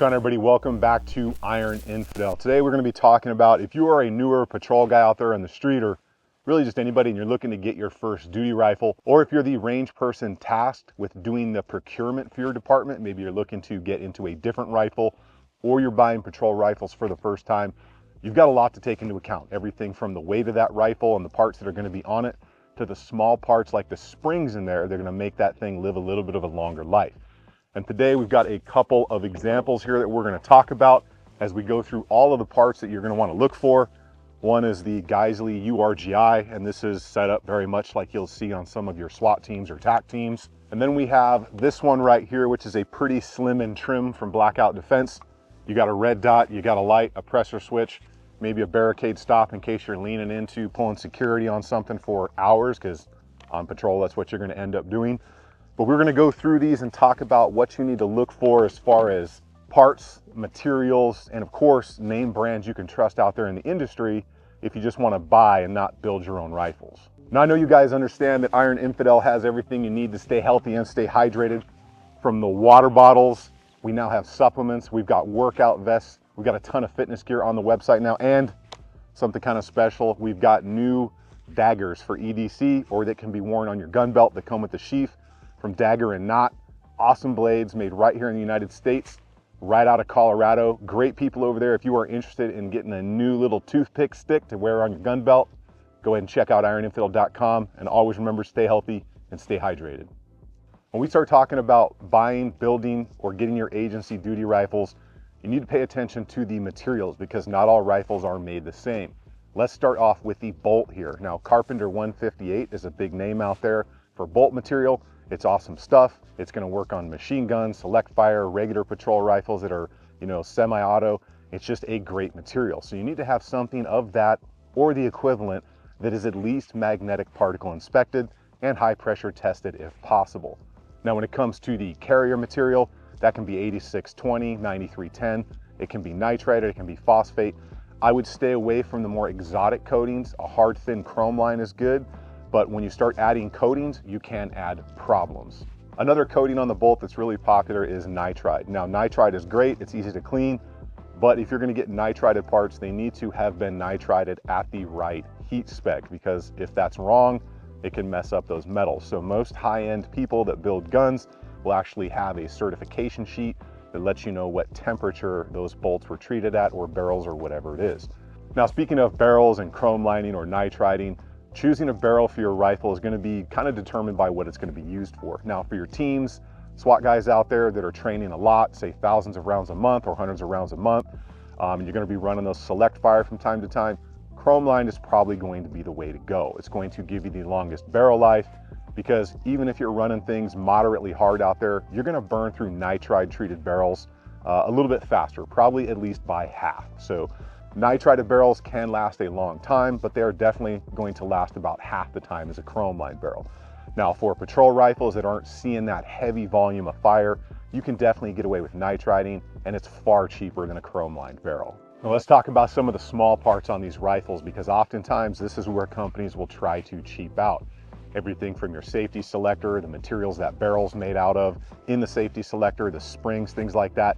What's going on, everybody? Welcome back to Iron Infidel. Today we're going to be talking about if you are a newer patrol guy out there on the street, or really just anybody, and you're looking to get your first duty rifle, or if you're the range person tasked with doing the procurement for your department, maybe you're looking to get into a different rifle, or you're buying patrol rifles for the first time, you've got a lot to take into account. Everything from the weight of that rifle and the parts that are going to be on it, to the small parts like the springs in there, they're going to make that thing live a little bit of a longer life. And today we've got a couple of examples here that we're going to talk about as we go through all of the parts that you're going to want to look for. One is the Geisley URGI, and this is set up very much like you'll see on some of your SWAT teams or TAC teams. And then we have this one right here, which is a pretty slim and trim from Blackout Defense. You got a red dot, you got a light, a pressure switch, maybe a barricade stop in case you're leaning into pulling security on something for hours, because on patrol, that's what you're going to end up doing. But we're going to go through these and talk about what you need to look for as far as parts, materials, and of course, name brands you can trust out there in the industry if you just want to buy and not build your own rifles. Now, I know you guys understand that Iron Infidel has everything you need to stay healthy and stay hydrated. From the water bottles, we now have supplements, we've got workout vests, we've got a ton of fitness gear on the website now, and something kind of special, we've got new daggers for EDC, or that can be worn on your gun belt that come with the sheath. From Dagger and Knot, awesome blades made right here in the United States, right out of Colorado. Great people over there. If you are interested in getting a new little toothpick stick to wear on your gun belt, go ahead and check out ironinfidel.com, and always remember, stay healthy and stay hydrated. When we start talking about buying, building, or getting your agency duty rifles, you need to pay attention to the materials because not all rifles are made the same. Let's start off with the bolt here. Now, Carpenter 158 is a big name out there for bolt material. It's awesome stuff. It's going to work on machine guns, select fire, regular patrol rifles that are, semi-auto. It's just a great material. So you need to have something of that or the equivalent that is at least magnetic particle inspected and high pressure tested if possible. Now, when it comes to the carrier material, that can be 8620, 9310. It can be nitride, it can be phosphate. I would stay away from the more exotic coatings. A hard, thin chrome line is good. But when you start adding coatings, you can add problems. Another coating on the bolt that's really popular is nitride. Now, nitride is great, it's easy to clean, but if you're gonna get nitrided parts, they need to have been nitrided at the right heat spec, because if that's wrong, it can mess up those metals. So most high-end people that build guns will actually have a certification sheet that lets you know what temperature those bolts were treated at, or barrels, or whatever it is. Now, speaking of barrels and chrome lining or nitriding, choosing a barrel for your rifle is going to be kind of determined by what it's going to be used for. Now, for your teams, SWAT guys out there that are training a lot, say thousands of rounds a month or hundreds of rounds a month, and you're going to be running those select fire from time to time, chrome line is probably going to be the way to go. It's going to give you the longest barrel life, because even if you're running things moderately hard out there, you're going to burn through nitride treated barrels a little bit faster, probably at least by half. So nitrided barrels can last a long time, but they are definitely going to last about half the time as a chrome line barrel. Now, for patrol rifles that aren't seeing that heavy volume of fire, you can definitely get away with nitriding, and it's far cheaper than a chrome lined barrel. Now, let's talk about some of the small parts on these rifles, because oftentimes this is where companies will try to cheap out. Everything from your safety selector, the materials that barrel's made out of in the safety selector, the springs, things like that.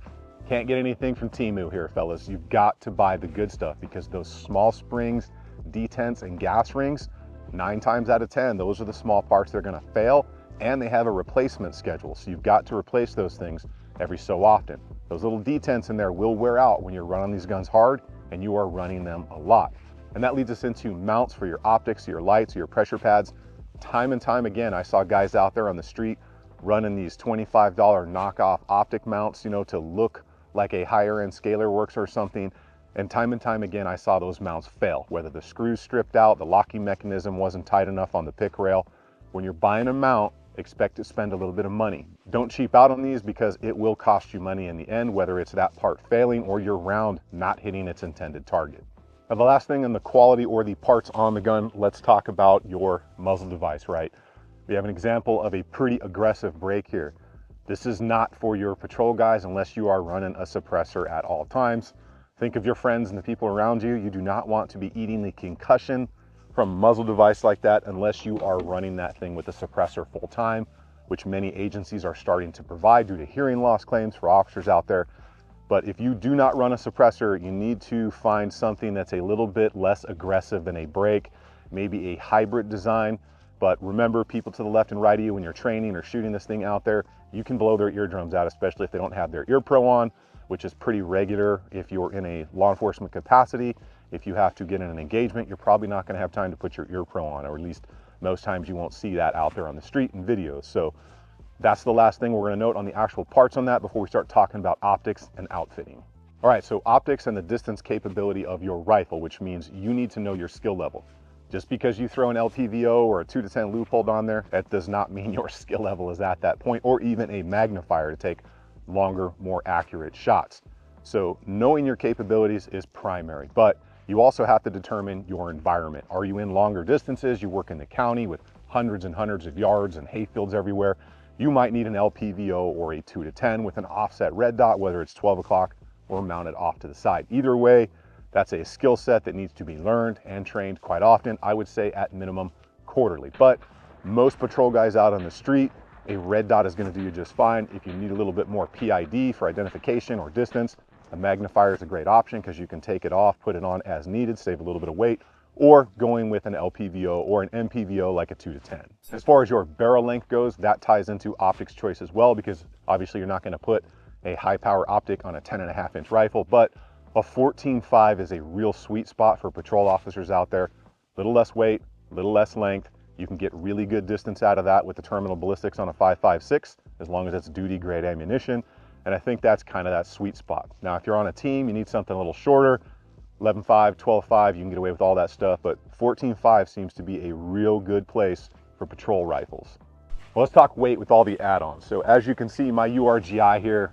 Can't get anything from Temu here, fellas. You've got to buy the good stuff, because those small springs, detents, and gas rings, 9 times out of 10, those are the small parts that are going to fail, and they have a replacement schedule. So you've got to replace those things every so often. Those little detents in there will wear out when you're running these guns hard and you are running them a lot. And that leads us into mounts for your optics, your lights, your pressure pads. Time and time again, I saw guys out there on the street running these $25 knockoff optic mounts, to look like a higher end scalar works or something. And time again, I saw those mounts fail, whether the screws stripped out, the locking mechanism wasn't tight enough on the pick rail. When you're buying a mount, expect to spend a little bit of money. Don't cheap out on these, because it will cost you money in the end, whether it's that part failing or your round not hitting its intended target. Now, the last thing in the quality or the parts on the gun, let's talk about your muzzle device, right? We have an example of a pretty aggressive break here. This is not for your patrol guys unless you are running a suppressor at all times. Think of your friends and the people around you. You do not want to be eating the concussion from a muzzle device like that unless you are running that thing with a suppressor full time, which many agencies are starting to provide due to hearing loss claims for officers out there. But if you do not run a suppressor, you need to find something that's a little bit less aggressive than a brake, maybe a hybrid design. But remember, people to the left and right of you, when you're training or shooting this thing out there, you can blow their eardrums out, especially if they don't have their ear pro on, which is pretty regular if you're in a law enforcement capacity. If you have to get in an engagement, you're probably not going to have time to put your ear pro on, or at least most times you won't see that out there on the street in videos. So that's the last thing we're going to note on the actual parts on that before we start talking about optics and outfitting. All right, so optics and the distance capability of your rifle, which means you need to know your skill level. Just because you throw an LPVO or a 2-10 Leupold on there, that does not mean your skill level is at that point, or even a magnifier to take longer, more accurate shots. So knowing your capabilities is primary, but you also have to determine your environment. Are you in longer distances? You work in the county with hundreds and hundreds of yards and hayfields everywhere. You might need an LPVO or a 2-10 with an offset red dot, whether it's 12 o'clock or mounted off to the side. Either way, that's a skill set that needs to be learned and trained quite often. I would say at minimum quarterly. But most patrol guys out on the street, a red dot is going to do you just fine. If you need a little bit more PID for identification or distance, a magnifier is a great option because you can take it off, put it on as needed, save a little bit of weight, or going with an LPVO or an MPVO like a 2-10. As far as your barrel length goes, that ties into optics choice as well, because obviously you're not going to put a high power optic on a 10.5-inch rifle, but a 14.5 is a real sweet spot for patrol officers out there. Little less weight, little less length. You can get really good distance out of that with the terminal ballistics on a 5.56, as long as it's duty grade ammunition. And I think that's kind of that sweet spot. Now, if you're on a team, you need something a little shorter, 11.5, 12.5, you can get away with all that stuff, but 14.5 seems to be a real good place for patrol rifles. Well, let's talk weight with all the add-ons. So as you can see, my URGI here,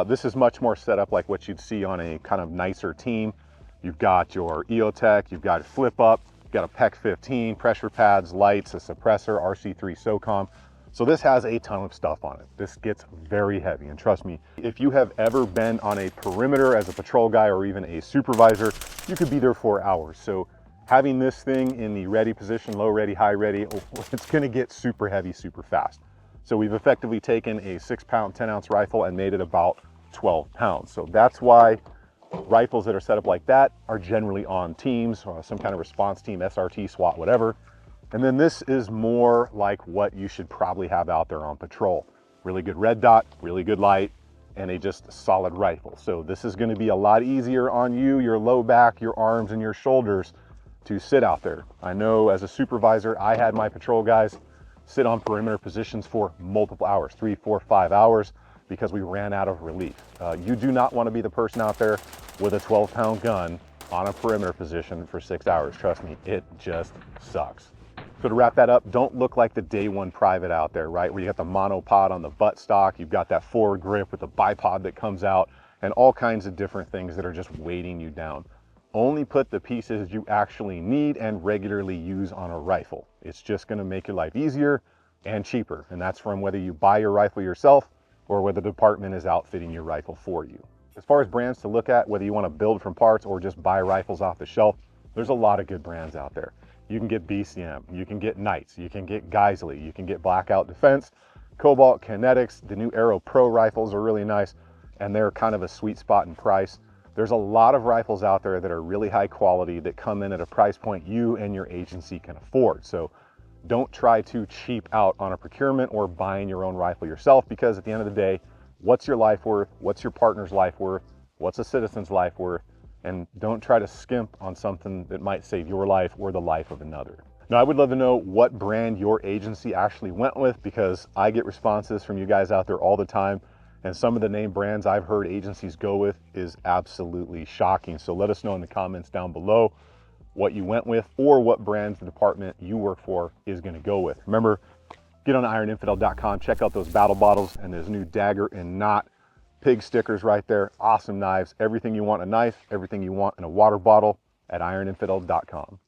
this is much more set up like what you'd see on a kind of nicer team. You've got your EOTech, you've got flip up, you've got a PEC 15, pressure pads, lights, a suppressor, RC3 SOCOM. So this has a ton of stuff on it. This gets very heavy, and trust me, if you have ever been on a perimeter as a patrol guy or even a supervisor, you could be there for hours. So having this thing in the ready position, low ready, high ready, it's gonna get super heavy, super fast. So we've effectively taken a 6-pound, 10-ounce rifle and made it about 12 pounds. So that's why rifles that are set up like that are generally on teams, or some kind of response team, SRT, SWAT, whatever. And then this is more like what you should probably have out there on patrol. Really good red dot, really good light, and a just solid rifle. So this is going to be a lot easier on you, your low back, your arms, and your shoulders to sit out there. I know as a supervisor, I had my patrol guys sit on perimeter positions for multiple hours, 3, 4, 5 hours, because we ran out of relief. You do not want to be the person out there with a 12-pound gun on a perimeter position for 6 hours. Trust me, it just sucks. So to wrap that up, don't look like the day one private out there, right? Where you got the monopod on the butt stock, you've got that forward grip with the bipod that comes out, and all kinds of different things that are just weighting you down. Only put the pieces you actually need and regularly use on a rifle. It's just gonna make your life easier and cheaper. And that's from whether you buy your rifle yourself or whether the department is outfitting your rifle for you. As far as brands to look at, whether you wanna build from parts or just buy rifles off the shelf, there's a lot of good brands out there. You can get BCM, you can get Knights, you can get Geisley, you can get Blackout Defense, Cobalt Kinetics. The new Aero Pro rifles are really nice, and they're kind of a sweet spot in price. There's a lot of rifles out there that are really high quality that come in at a price point you and your agency can afford. So don't try to cheap out on a procurement or buying your own rifle yourself, because at the end of the day, what's your life worth? What's your partner's life worth? What's a citizen's life worth? And don't try to skimp on something that might save your life or the life of another. Now, I would love to know what brand your agency actually went with, because I get responses from you guys out there all the time, and some of the name brands I've heard agencies go with is absolutely shocking. So let us know in the comments down below what you went with, or what brands the department you work for is going to go with. Remember, get on ironinfidel.com, check out those battle bottles and those new dagger and knot pig stickers right there. Awesome knives. Everything you want in a knife, everything you want in a water bottle at ironinfidel.com.